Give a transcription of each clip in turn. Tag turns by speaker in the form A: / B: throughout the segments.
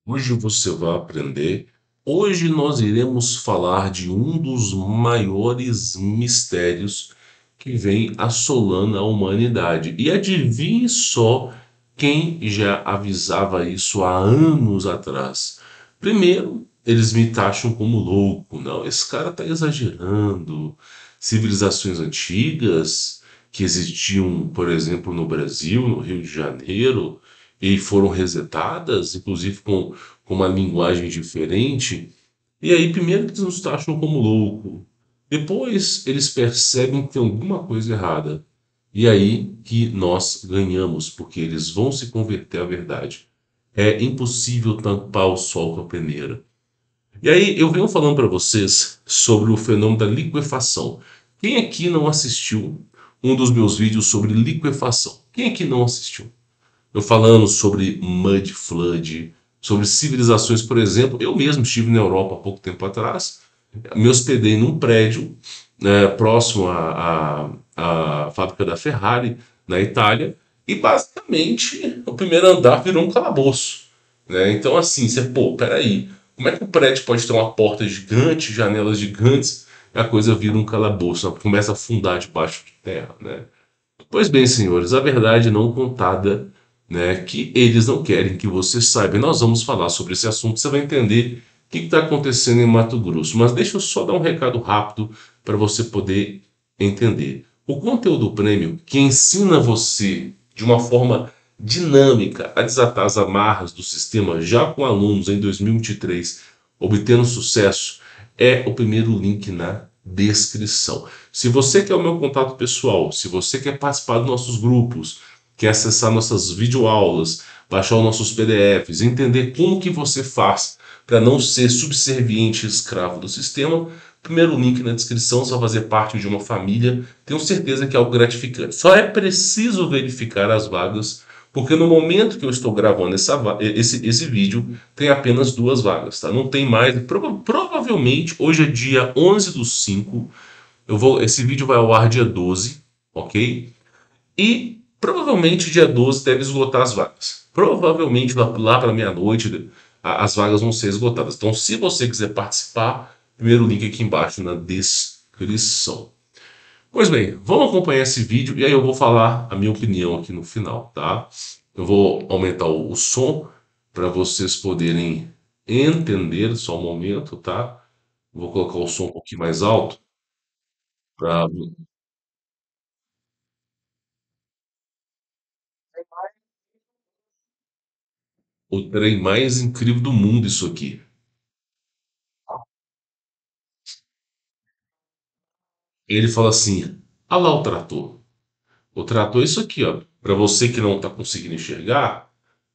A: Hoje você vai aprender. Hoje nós iremos falar de um dos maiores mistérios que vem assolando a humanidade. E adivinhe só quem já avisava isso há anos atrás. Primeiro, eles me taxam como louco. Não, esse cara está exagerando. Civilizações antigas que existiam, por exemplo, no Brasil, no Rio de Janeiro, e foram resetadas, inclusive com uma linguagem diferente. E aí, primeiro que eles nos taxam como louco. Depois eles percebem que tem alguma coisa errada. E aí que nós ganhamos, porque eles vão se converter à verdade. É impossível tampar o sol com a peneira. E aí eu venho falando para vocês sobre o fenômeno da liquefação. Quem aqui não assistiu um dos meus vídeos sobre liquefação? Quem aqui não assistiu? Eu falando sobre Mud Flood, sobre civilizações, por exemplo. Eu mesmo estive na Europa há pouco tempo atrás, me hospedei num prédio próximo à fábrica da Ferrari, na Itália, e basicamente o primeiro andar virou um calabouço. Né? Então, assim, você, pô, peraí, como é que o prédio pode ter uma porta gigante, janelas gigantes, e a coisa vira um calabouço, né? Começa a afundar debaixo de terra, né? Pois bem, senhores, a verdade não contada, né, que eles não querem que você saiba. E nós vamos falar sobre esse assunto, você vai entender o que está acontecendo em Mato Grosso. Mas deixa eu só dar um recado rápido para você poder entender. O conteúdo prêmio que ensina você de uma forma dinâmica a desatar as amarras do sistema já com alunos em 2023, obtendo sucesso, é o primeiro link na descrição. Se você quer o meu contato pessoal, se você quer participar dos nossos grupos, quer acessar nossas videoaulas, baixar os nossos PDFs, entender como que você faz para não ser subserviente e escravo do sistema, primeiro link na descrição, você vai fazer parte de uma família, tenho certeza que é algo gratificante. Só é preciso verificar as vagas, porque no momento que eu estou gravando esse vídeo, tem apenas duas vagas, tá? Não tem mais, provavelmente, hoje é dia 11/5, esse vídeo vai ao ar dia 12, ok? E provavelmente dia 12 deve esgotar as vagas. Provavelmente lá para meia-noite as vagas vão ser esgotadas. Então, se você quiser participar, primeiro link aqui embaixo na descrição. Pois bem, vamos acompanhar esse vídeo e aí eu vou falar a minha opinião aqui no final, tá? Eu vou aumentar o som para vocês poderem entender, só um momento, tá? Vou colocar o som um pouquinho mais alto para o trem mais incrível do mundo isso aqui. Ele fala assim: "Ah lá o trator. O trator é isso aqui, ó. Para você que não está conseguindo enxergar,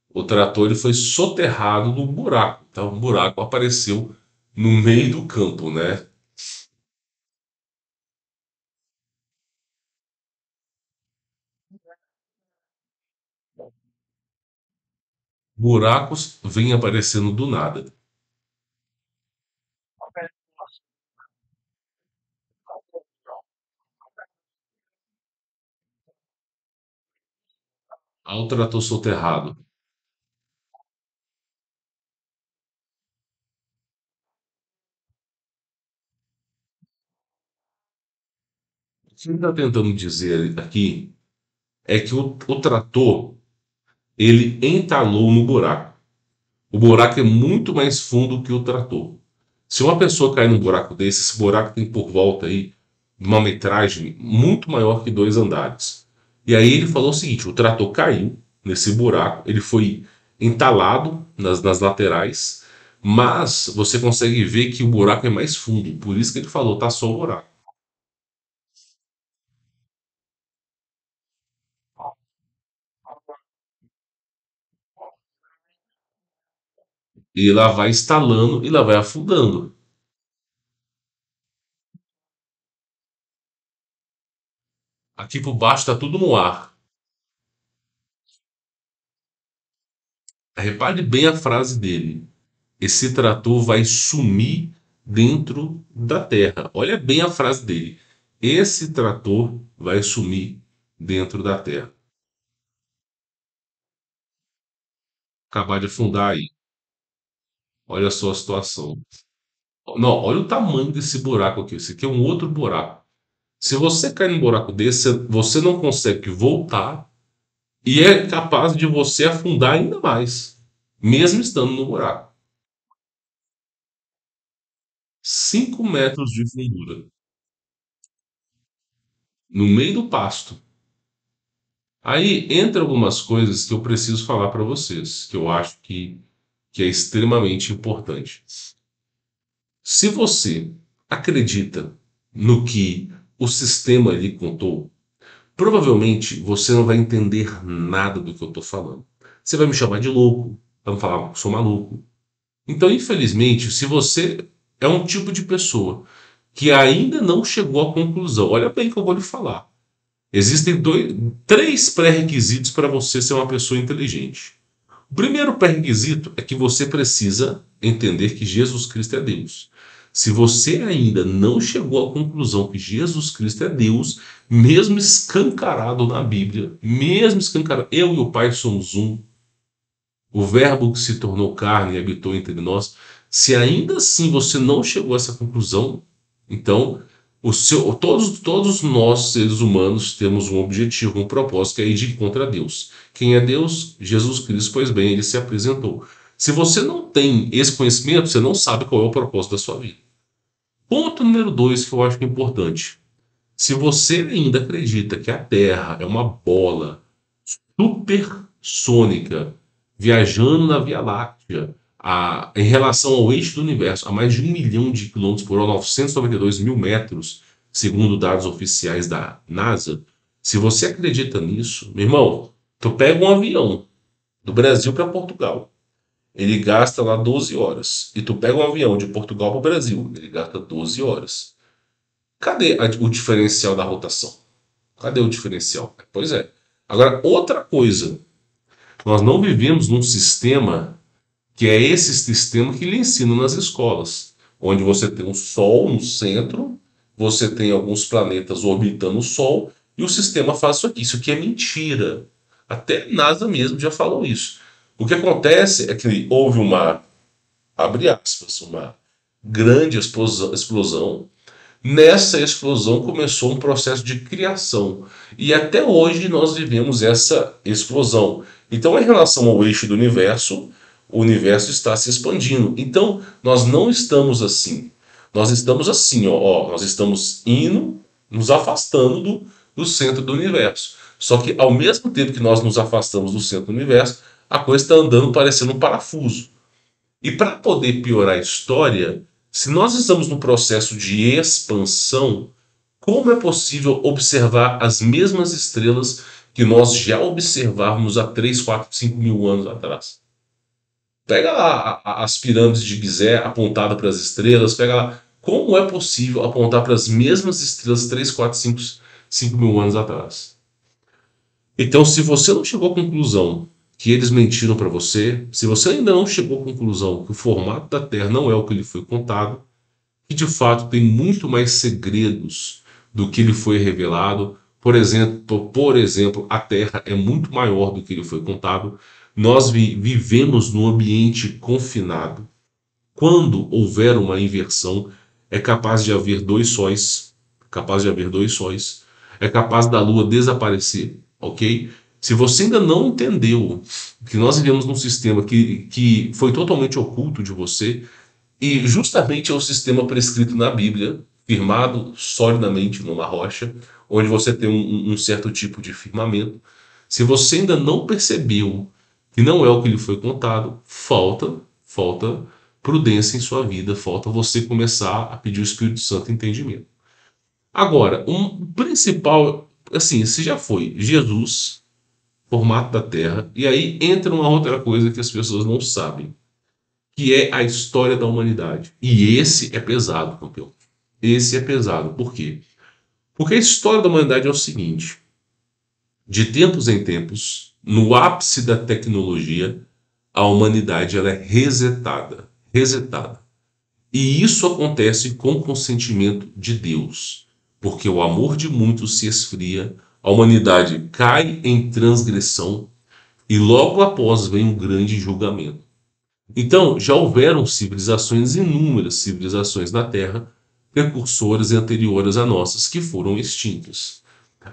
A: o trator ele foi soterrado no buraco. Então, um buraco apareceu no meio do campo, né? Buracos vêm aparecendo do nada. Ah, o trator soterrado. O que ele está tentando dizer aqui é que o trator ele entalou no buraco. O buraco é muito mais fundo que o trator. Se uma pessoa cair num buraco desse, esse buraco tem por volta aí uma metragem muito maior que 2 andares. E aí ele falou o seguinte: o trator caiu nesse buraco, ele foi entalado nas laterais, mas você consegue ver que o buraco é mais fundo. Por isso que ele falou, tá só o buraco. E lá vai estalando e lá vai afundando. Aqui por baixo está tudo no ar. Repare bem a frase dele. Esse trator vai sumir dentro da terra. Olha bem a frase dele. Esse trator vai sumir dentro da terra. Acabar de afundar aí. Olha só a situação. Não, olha o tamanho desse buraco aqui. Esse aqui é um outro buraco. Se você cair num buraco desse, você não consegue voltar e é capaz de você afundar ainda mais, mesmo estando no buraco. 5 metros de fundura, no meio do pasto. Aí entra algumas coisas que eu preciso falar para vocês, que eu acho que é extremamente importante. Se você acredita no que o sistema lhe contou, provavelmente você não vai entender nada do que eu estou falando. Você vai me chamar de louco, vai me falar que sou maluco. Então, infelizmente, se você é um tipo de pessoa que ainda não chegou à conclusão, olha bem o que eu vou lhe falar. Existem três pré-requisitos para você ser uma pessoa inteligente. O primeiro pré-requisito é que você precisa entender que Jesus Cristo é Deus. Se você ainda não chegou à conclusão que Jesus Cristo é Deus, mesmo escancarado na Bíblia, mesmo escancarado, eu e o Pai somos um, o Verbo que se tornou carne e habitou entre nós, se ainda assim você não chegou a essa conclusão, então todos nós, seres humanos, temos um objetivo, um propósito, que é ir de encontro a Deus. Quem é Deus? Jesus Cristo, pois bem, ele se apresentou. Se você não tem esse conhecimento, você não sabe qual é o propósito da sua vida. Ponto número 2 que eu acho que é importante. Se você ainda acredita que a Terra é uma bola supersônica viajando na Via Láctea em relação ao eixo do universo a mais de 1 milhão de quilômetros por hora, 992 mil metros, segundo dados oficiais da NASA, se você acredita nisso, meu irmão, tu pega um avião do Brasil para Portugal, ele gasta lá 12 horas. E tu pega um avião de Portugal para o Brasil, ele gasta 12 horas. Cadê o diferencial da rotação? Cadê o diferencial? Pois é. Agora, outra coisa. Nós não vivemos num sistema que é esse sistema que lhe ensina nas escolas, onde você tem um Sol no centro, você tem alguns planetas orbitando o Sol, e o sistema faz isso aqui. Isso aqui é mentira. Até a NASA mesmo já falou isso. O que acontece é que houve uma, abre aspas, uma grande explosão. Nessa explosão começou um processo de criação. E até hoje nós vivemos essa explosão. Então, em relação ao eixo do universo, o universo está se expandindo. Então, nós não estamos assim. Nós estamos assim, nós estamos indo, nos afastando do centro do universo. Só que ao mesmo tempo que nós nos afastamos do centro do universo, a coisa está andando parecendo um parafuso. E para poder piorar a história, se nós estamos no processo de expansão, como é possível observar as mesmas estrelas que nós já observávamos há 3, 4, 5 mil anos atrás? Pega lá as pirâmides de Gizé apontada para as estrelas, pega lá. Como é possível apontar para as mesmas estrelas 3, 4, 5 mil anos atrás? Então, se você não chegou à conclusão que eles mentiram para você, se você ainda não chegou à conclusão que o formato da Terra não é o que lhe foi contado, que de fato tem muito mais segredos do que lhe foi revelado, por exemplo, a Terra é muito maior do que lhe foi contado, nós vivemos num ambiente confinado. Quando houver uma inversão, é capaz de haver dois sóis, é capaz da Lua desaparecer, ok? Se você ainda não entendeu que nós vivemos num sistema que foi totalmente oculto de você, e justamente é o sistema prescrito na Bíblia, firmado solidamente numa rocha, onde você tem um certo tipo de firmamento, se você ainda não percebeu que não é o que lhe foi contado, falta prudência em sua vida, falta você começar a pedir o Espírito Santo entendimento. Agora, um principal, assim, se já foi Jesus, formato da Terra, e aí entra uma outra coisa que as pessoas não sabem, que é a história da humanidade. E esse é pesado, campeão. Esse é pesado. Por quê? Porque a história da humanidade é o seguinte: de tempos em tempos, no ápice da tecnologia, a humanidade ela é resetada. E isso acontece com consentimento de Deus, porque o amor de muitos se esfria, a humanidade cai em transgressão e logo após vem um grande julgamento. Então, já houveram civilizações, inúmeras civilizações na Terra, precursoras e anteriores a nossas, que foram extintas.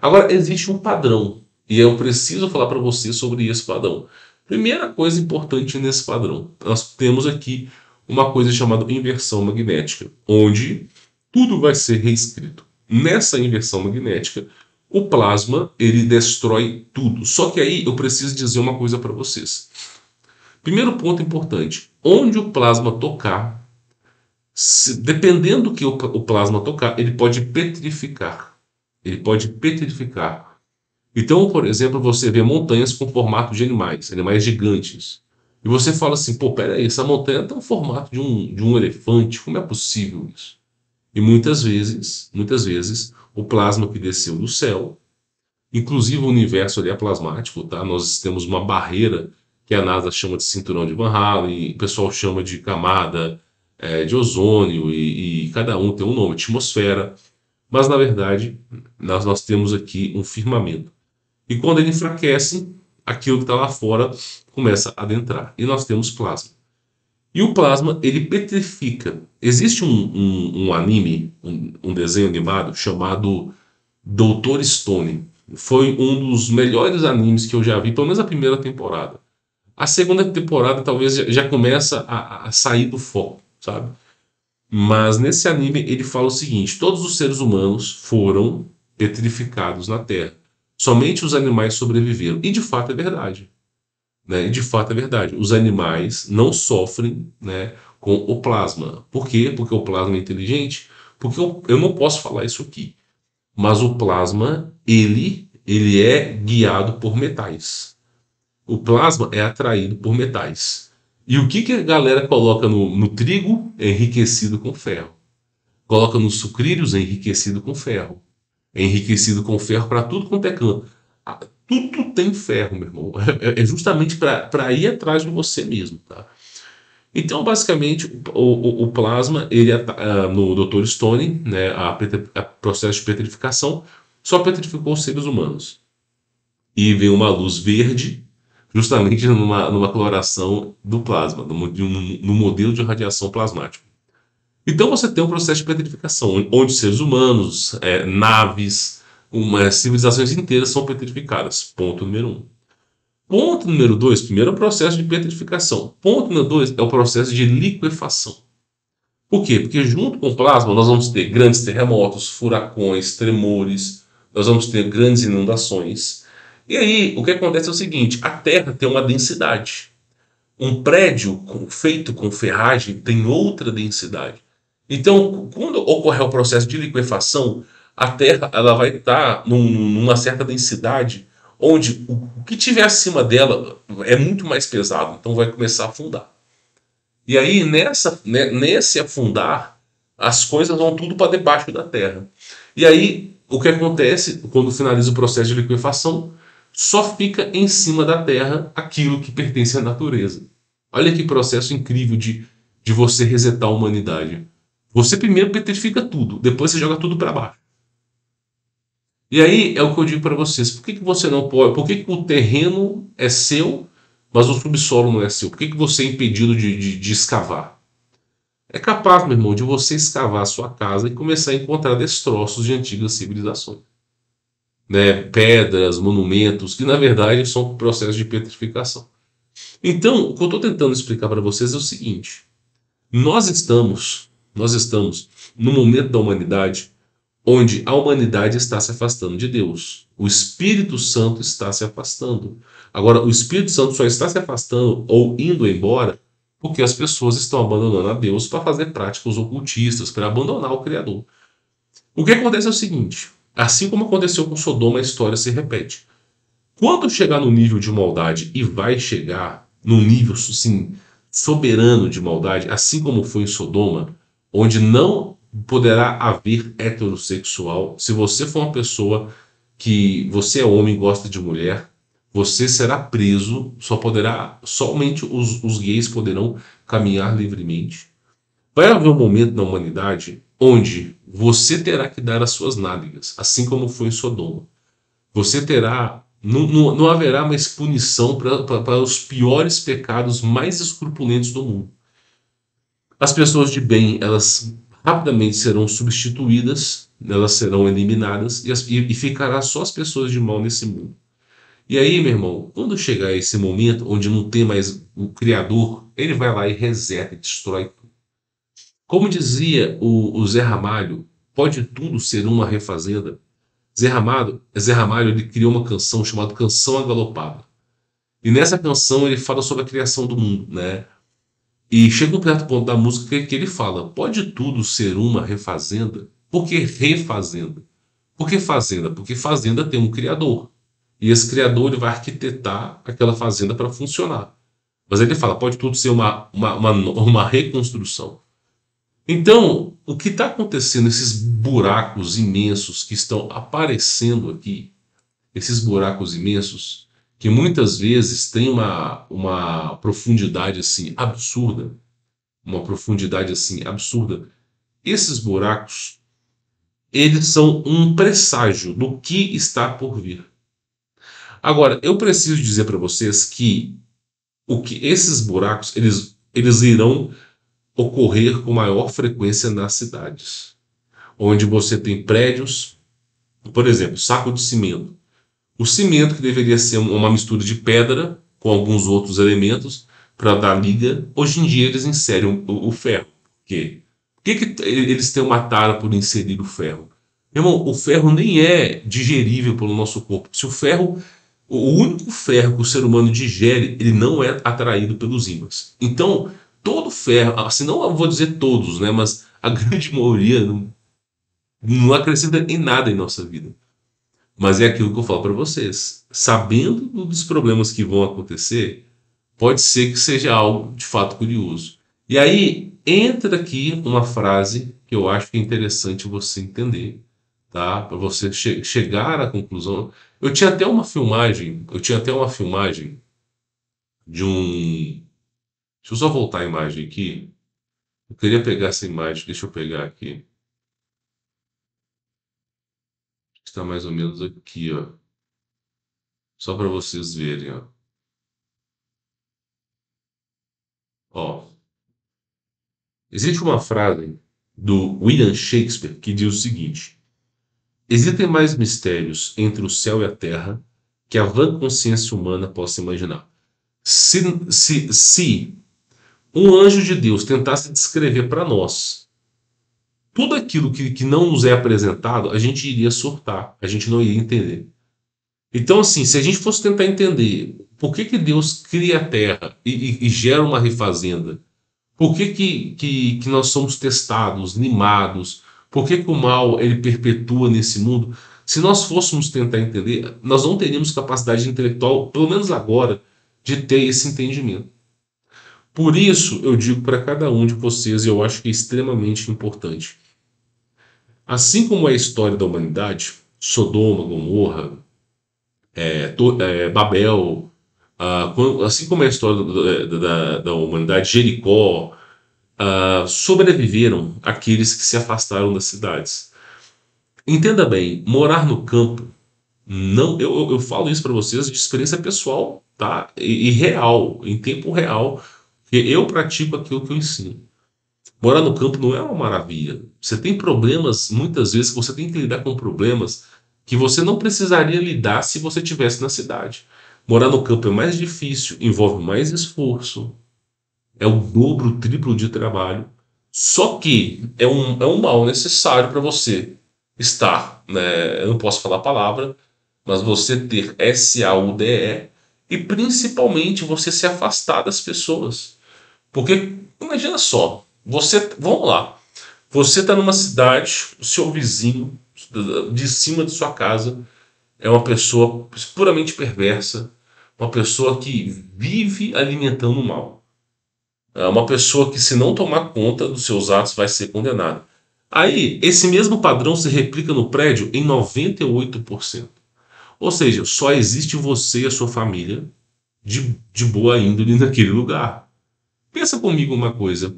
A: Agora, existe um padrão, e eu preciso falar para você sobre esse padrão. Primeira coisa importante nesse padrão, nós temos aqui uma coisa chamada inversão magnética, onde tudo vai ser reescrito. Nessa inversão magnética, o plasma ele destrói tudo. Só que aí eu preciso dizer uma coisa para vocês. Primeiro ponto importante: onde o plasma tocar, dependendo do que o plasma tocar, ele pode petrificar. Ele pode petrificar. Então, por exemplo, você vê montanhas com formato de animais, animais gigantes. E você fala assim, pô, peraí, essa montanha tem o formato de um elefante, como é possível isso? E muitas vezes, o plasma que desceu do céu, inclusive o universo ali é plasmático, tá? Nós temos uma barreira que a NASA chama de cinturão de Van Allen, o pessoal chama de camada de ozônio, e cada um tem um nome, atmosfera. Mas, na verdade, nós temos aqui um firmamento. E quando ele enfraquece, aquilo que está lá fora começa a adentrar. E nós temos plasma. E o plasma, ele petrifica. Existe um anime, um desenho animado chamado Doutor Stone. Foi um dos melhores animes que eu já vi, pelo menos a primeira temporada. A segunda temporada talvez já começa a sair do foco, sabe? Mas nesse anime ele fala o seguinte: todos os seres humanos foram petrificados na Terra. Somente os animais sobreviveram. E de fato é verdade. Né? E de fato é verdade. Os animais não sofrem, né, com o plasma. Por quê? Porque o plasma é inteligente? Porque eu não posso falar isso aqui. Mas o plasma, ele é guiado por metais. O plasma é atraído por metais. E o que, que a galera coloca no trigo? É enriquecido com ferro. Coloca nos sucrilhos? É enriquecido com ferro. É enriquecido com ferro para tudo quanto é canto. Tudo tem ferro, meu irmão. É justamente para ir atrás de você mesmo, tá? Então, basicamente, o plasma, ele no Dr. Stone, né, a processo de petrificação, só petrificou os seres humanos. E veio uma luz verde, justamente numa coloração do plasma, no modelo de radiação plasmática. Então você tem um processo de petrificação, onde seres humanos, naves, civilizações inteiras são petrificadas. Ponto número um. Ponto número dois, primeiro é o processo de petrificação. Ponto número dois é o processo de liquefação. Por quê? Porque junto com o plasma nós vamos ter grandes terremotos, furacões, tremores, nós vamos ter grandes inundações. E aí o que acontece é o seguinte: a Terra tem uma densidade. Um prédio feito com ferragem tem outra densidade. Então, quando ocorrer o processo de liquefação, a Terra ela vai estar numa certa densidade, onde o que tiver acima dela é muito mais pesado, então vai começar a afundar. E aí, nesse afundar, as coisas vão tudo para debaixo da Terra. E aí, o que acontece quando finaliza o processo de liquefação? Só fica em cima da Terra aquilo que pertence à natureza. Olha que processo incrível de você resetar a humanidade. Você primeiro petrifica tudo, depois você joga tudo para baixo. E aí é o que eu digo para vocês: por que você não pode? Por que o terreno é seu, mas o subsolo não é seu? Por que você é impedido de escavar? É capaz, meu irmão, de você escavar a sua casa e começar a encontrar destroços de antigas civilizações. Né? Pedras, monumentos, que na verdade são processos de petrificação. Então, o que eu estou tentando explicar para vocês é o seguinte: nós estamos no momento da humanidade onde a humanidade está se afastando de Deus. O Espírito Santo está se afastando. Agora, o Espírito Santo só está se afastando ou indo embora porque as pessoas estão abandonando a Deus para fazer práticas ocultistas, para abandonar o Criador. O que acontece é o seguinte: assim como aconteceu com Sodoma, a história se repete. Quando chegar no nível de maldade, e vai chegar num nível assim, soberano de maldade, assim como foi em Sodoma, onde não poderá haver heterossexual. Se você for uma pessoa que você é homem e gosta de mulher, você será preso, somente os gays poderão caminhar livremente. Vai haver um momento na humanidade onde você terá que dar as suas nádegas, assim como foi em Sodoma. Você terá Não haverá mais punição para os piores pecados mais escrupulentos do mundo. As pessoas de bem, elas rapidamente serão substituídas, elas serão eliminadas e ficará só as pessoas de mal nesse mundo. E aí, meu irmão, quando chegar esse momento onde não tem mais o Criador, ele vai lá e reseta e destrói. Como dizia o Zé Ramalho, pode tudo ser uma refazenda. Zé Ramalho ele criou uma canção chamada Canção Agalopada. E nessa canção ele fala sobre a criação do mundo, né? E chega um certo ponto da música que ele fala: pode tudo ser uma refazenda? Por que refazenda? Por que fazenda? Porque fazenda tem um criador. E esse criador ele vai arquitetar aquela fazenda para funcionar. Mas ele fala: pode tudo ser uma reconstrução. Então, o que está acontecendo, esses buracos imensos que estão aparecendo aqui, esses buracos imensos, que muitas vezes têm uma profundidade assim absurda, uma profundidade assim absurda, esses buracos, eles são um presságio do que está por vir. Agora, eu preciso dizer para vocês que o que esses buracos, eles irão ocorrer com maior frequência nas cidades, onde você tem prédios, por exemplo, saco de cimento. O cimento, que deveria ser uma mistura de pedra com alguns outros elementos para dar liga, hoje em dia eles inserem o ferro. Por quê? Por que eles têm uma tara por inserir o ferro? Meu irmão, o ferro nem é digerível pelo nosso corpo. Se o ferro, o único ferro que o ser humano digere, ele não é atraído pelos ímãs. Então, todo ferro, assim, não eu vou dizer todos, né, mas a grande maioria não acrescenta em nada em nossa vida. Mas é aquilo que eu falo para vocês. Sabendo dos problemas que vão acontecer, pode ser que seja algo de fato curioso. E aí entra aqui uma frase que eu acho que é interessante você entender, tá? Para você chegar à conclusão. Eu tinha até uma filmagem de um. Deixa eu só voltar a imagem aqui. Eu queria pegar essa imagem, deixa eu pegar aqui. Está mais ou menos aqui, ó. Só para vocês verem, ó. Ó, existe uma frase do William Shakespeare que diz o seguinte: existem mais mistérios entre o céu e a terra que a vã consciência humana possa imaginar. Se um anjo de Deus tentasse descrever para nós tudo aquilo que não nos é apresentado, a gente iria surtar, a gente não iria entender. Então, assim, se a gente fosse tentar entender por que Deus cria a terra e gera uma refazenda, por que nós somos testados, limados? Por que o mal ele perpetua nesse mundo? Se nós fôssemos tentar entender, nós não teríamos capacidade intelectual, pelo menos agora, de ter esse entendimento. Por isso, eu digo para cada um de vocês, e eu acho que é extremamente importante. Assim como é a história da humanidade, Sodoma, Gomorra, Babel, assim como é a história da humanidade, Jericó, sobreviveram aqueles que se afastaram das cidades. Entenda bem, morar no campo, não, eu falo isso para vocês de experiência pessoal, tá? E real, em tempo real, porque eu pratico aquilo que eu ensino. Morar no campo não é uma maravilha. Você tem problemas, muitas vezes, que você tem que lidar com problemas que você não precisaria lidar se você estivesse na cidade. Morar no campo é mais difícil, envolve mais esforço, é o dobro, o triplo de trabalho. Só que é um mal necessário para você estar, né? Eu não posso falar a palavra, mas você ter SAUDE e principalmente você se afastar das pessoas. Porque imagina só, vamos lá, você está numa cidade, o seu vizinho de cima de sua casa é uma pessoa puramente perversa, uma pessoa que vive alimentando o mal. É uma pessoa que, se não tomar conta dos seus atos, vai ser condenada. Aí, esse mesmo padrão se replica no prédio em 98%. Ou seja, só existe você e a sua família de boa índole naquele lugar. Pensa comigo uma coisa.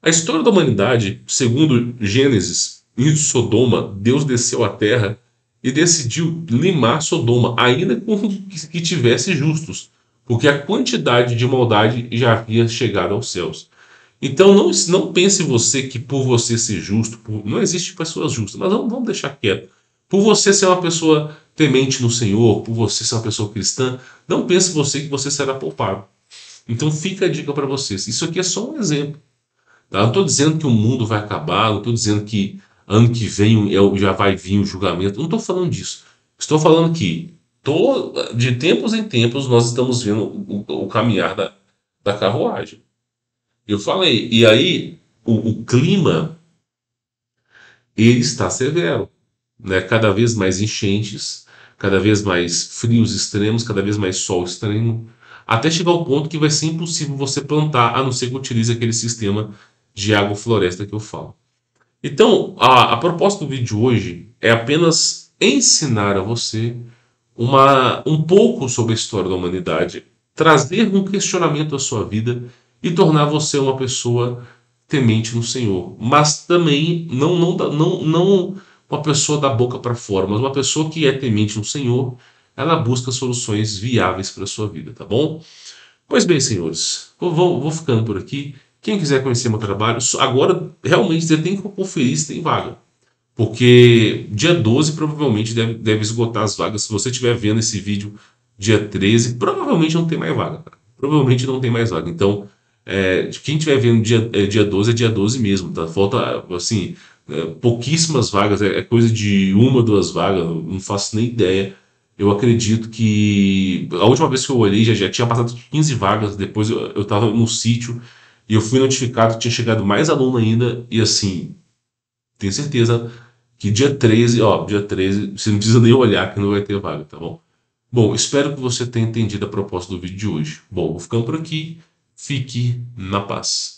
A: A história da humanidade, segundo Gênesis, em Sodoma, Deus desceu à terra e decidiu limar Sodoma, ainda que tivesse justos, porque a quantidade de maldade já havia chegado aos céus. Então não pense você que por você ser justo, não existe pessoas justas, mas vamos deixar quieto. Por você ser uma pessoa temente no Senhor, por você ser uma pessoa cristã, não pense você que você será poupado. Então fica a dica para vocês. Isso aqui é só um exemplo. Tá? Não estou dizendo que o mundo vai acabar, não estou dizendo que ano que vem já vai vir o julgamento, não estou falando disso. Estou falando que de tempos em tempos nós estamos vendo o caminhar da carruagem. Eu falei, e aí o clima ele está severo, né? Cada vez mais enchentes, cada vez mais frios extremos, cada vez mais sol extremo, até chegar ao ponto que vai ser impossível você plantar, a não ser que utilize aquele sistema de água-floresta que eu falo. Então, a proposta do vídeo de hoje é apenas ensinar a você um pouco sobre a história da humanidade, trazer um questionamento à sua vida e tornar você uma pessoa temente no Senhor. Mas também não uma pessoa da boca para fora, mas uma pessoa que é temente no Senhor, ela busca soluções viáveis para a sua vida, tá bom? Pois bem, senhores, vou ficando por aqui. Quem quiser conhecer meu trabalho, agora realmente você tem que conferir se tem vaga. Porque dia 12 provavelmente deve esgotar as vagas. Se você estiver vendo esse vídeo dia 13, provavelmente não tem mais vaga, cara. Provavelmente não tem mais vaga. Então, quem estiver vendo dia 12 é dia 12 mesmo, tá? Falta, assim, pouquíssimas vagas, é coisa de uma, duas vagas, não faço nem ideia. Eu acredito que a última vez que eu olhei já tinha passado 15 vagas, depois eu estava no sítio e eu fui notificado que tinha chegado mais aluno ainda, e assim, tenho certeza que dia 13, você não precisa nem olhar que não vai ter vaga, tá bom? Bom, espero que você tenha entendido a proposta do vídeo de hoje. Bom, vou ficando por aqui. Fique na paz.